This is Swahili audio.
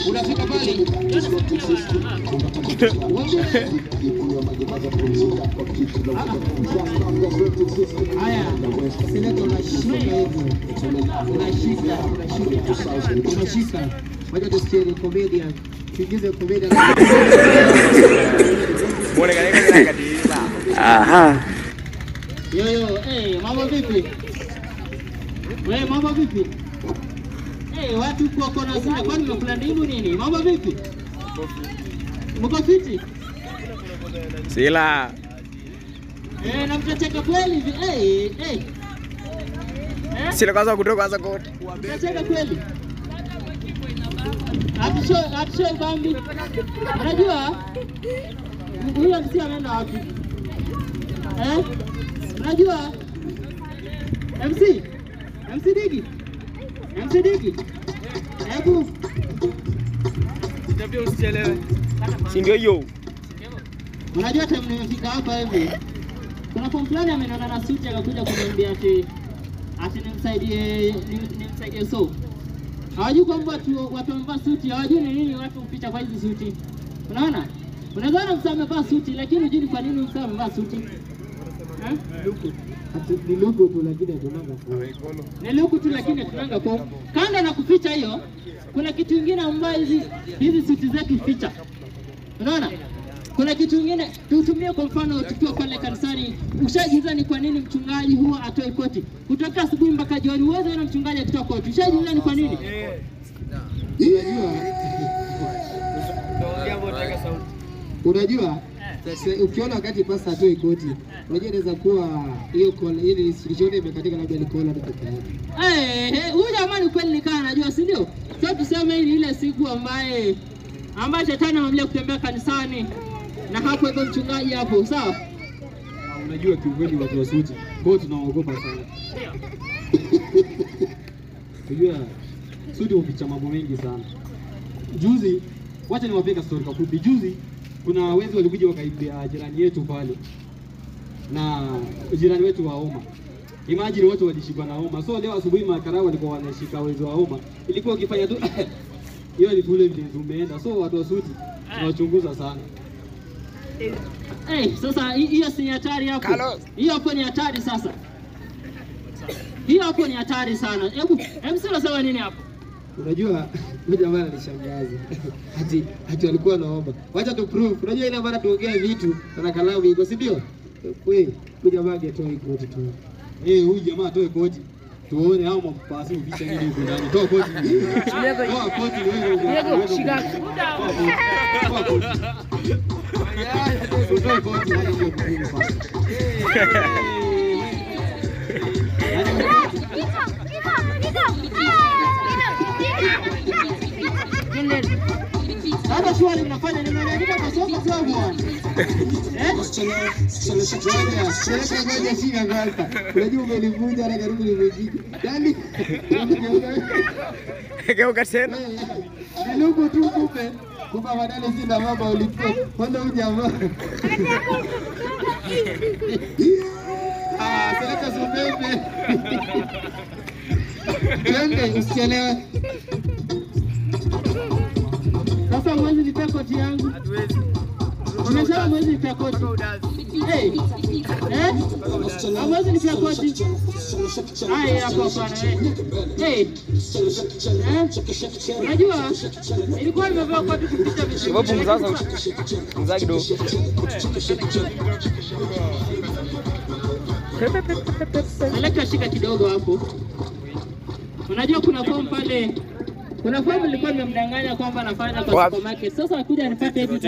Unafika pale. Haya, seneta unashika hivi. Unashika. Wacha tusikie comedian. Tuingize comedian. Bora kale kadila. Aha. Yo, mambo vipi? Wewe mambo vipi? Watu kwa na sana kwani mnakula ndimu nini? Mambo vipi? Mko fiti? Sila. Na mtacheka kweli hivi? Sila kwanza kote. Mtacheka kweli? Atusho bambi. Unajua? Huyo msi anaenda wapi? Unajua? MC Digi. Hebu. Nitapia usichelewe. Si ndio hiyo? Unajua time nimefika hapa hivi. Kuna form fulani amenona na suti akakuja kuniambia ati nimsaidie so. Hawajui kwamba watu wamevaa suti, hawajui ni nini watu hupicha kwa hizi suti. Unaona? Unadhani msa amevaa suti lakini hujui kwa nini msa amevaa suti. Ni luku tu lakini tunanga kwa. Ni luku tu lakini tunanga kwa. Kanda na kuficha hiyo, kuna kitu kingine ambayo hizi suti zetu ficha. Unaona? Kuna kitu kingine tutumie kwa mfano tukiwa pale kanisani, ushajiuliza ni kwa nini mchungaji huwa atoi koti? Kutoka asubuhi mpaka jioni uweze na mchungaji akitoa koti. Ushajiuliza ni kwa nini? Unajua sasa ukiona wakati pasta atoi koti, unajua inaweza kuwa hiyo kola ile shirishoni imekatika labda ni kola ndio pekee yake. Huyu jamani kweli nikaa anajua, si ndio? Sasa tuseme ile siku ambaye shetani anamlia kutembea kanisani na hapo hivyo mchungaji hapo, sawa? Unajua kiukweli watu wa suti, kwa tunaogopa sana. Unajua suti huficha mambo mengi sana. Juzi, wacha niwapeka story kwa fupi. Juzi kuna wezi walikuja wakaibia jirani yetu pale. Na jirani wetu wa Homa. Imagine watu walishikwa na homa. So leo asubuhi makarao walikuwa wanashika wezi wa Homa. Ilikuwa ukifanya tu hiyo ni vile vile umeenda. So watu wa suti tunawachunguza sana. Sasa hiyo si hatari hapo. Hiyo hapo ni hatari sasa. Hiyo hapo ni hatari sana. Hebu si unasema nini hapo? Unajua mmoja bwana alishangaza. Ati walikuwa naomba. Wacha tu proof. Unajua ile mara tuongea vitu na kalamu iko, si ndio? Wewe huyu jamaa atoe koti tu. Huyu jamaa atoe koti. Tuone hao mapasi ubicha nini huko ndani. Toa koti. Toa koti wewe. Shika. Toa koti. Toa koti wewe. Sasa swali mnafanya nini? Mnaandika masomo sawa bwana. Sasa ngoja shika kwanza. Unajua umelivunja na karibu limevunjika. Yaani geuka tena. Ni lugu tu kumbe. Kumbe badala sina mama ulipo. Kwanza huyu jamaa. Sasa subebe. Twende usichelewe. Sasa mwezi nipe koti yangu. Hatuwezi. Umesema mwezi nipe koti. Mwezi nipe koti. Hapo bwana. Unajua ilikuwa nimevaa koti kupita vizuri. Sababu mzaza mzagido. Aleka shika kidogo hapo. Unajua kuna form pale. Kuna form nilikuwa nimemdanganya kwamba anafanya kwa supermarket. Sasa akuja anipate hivi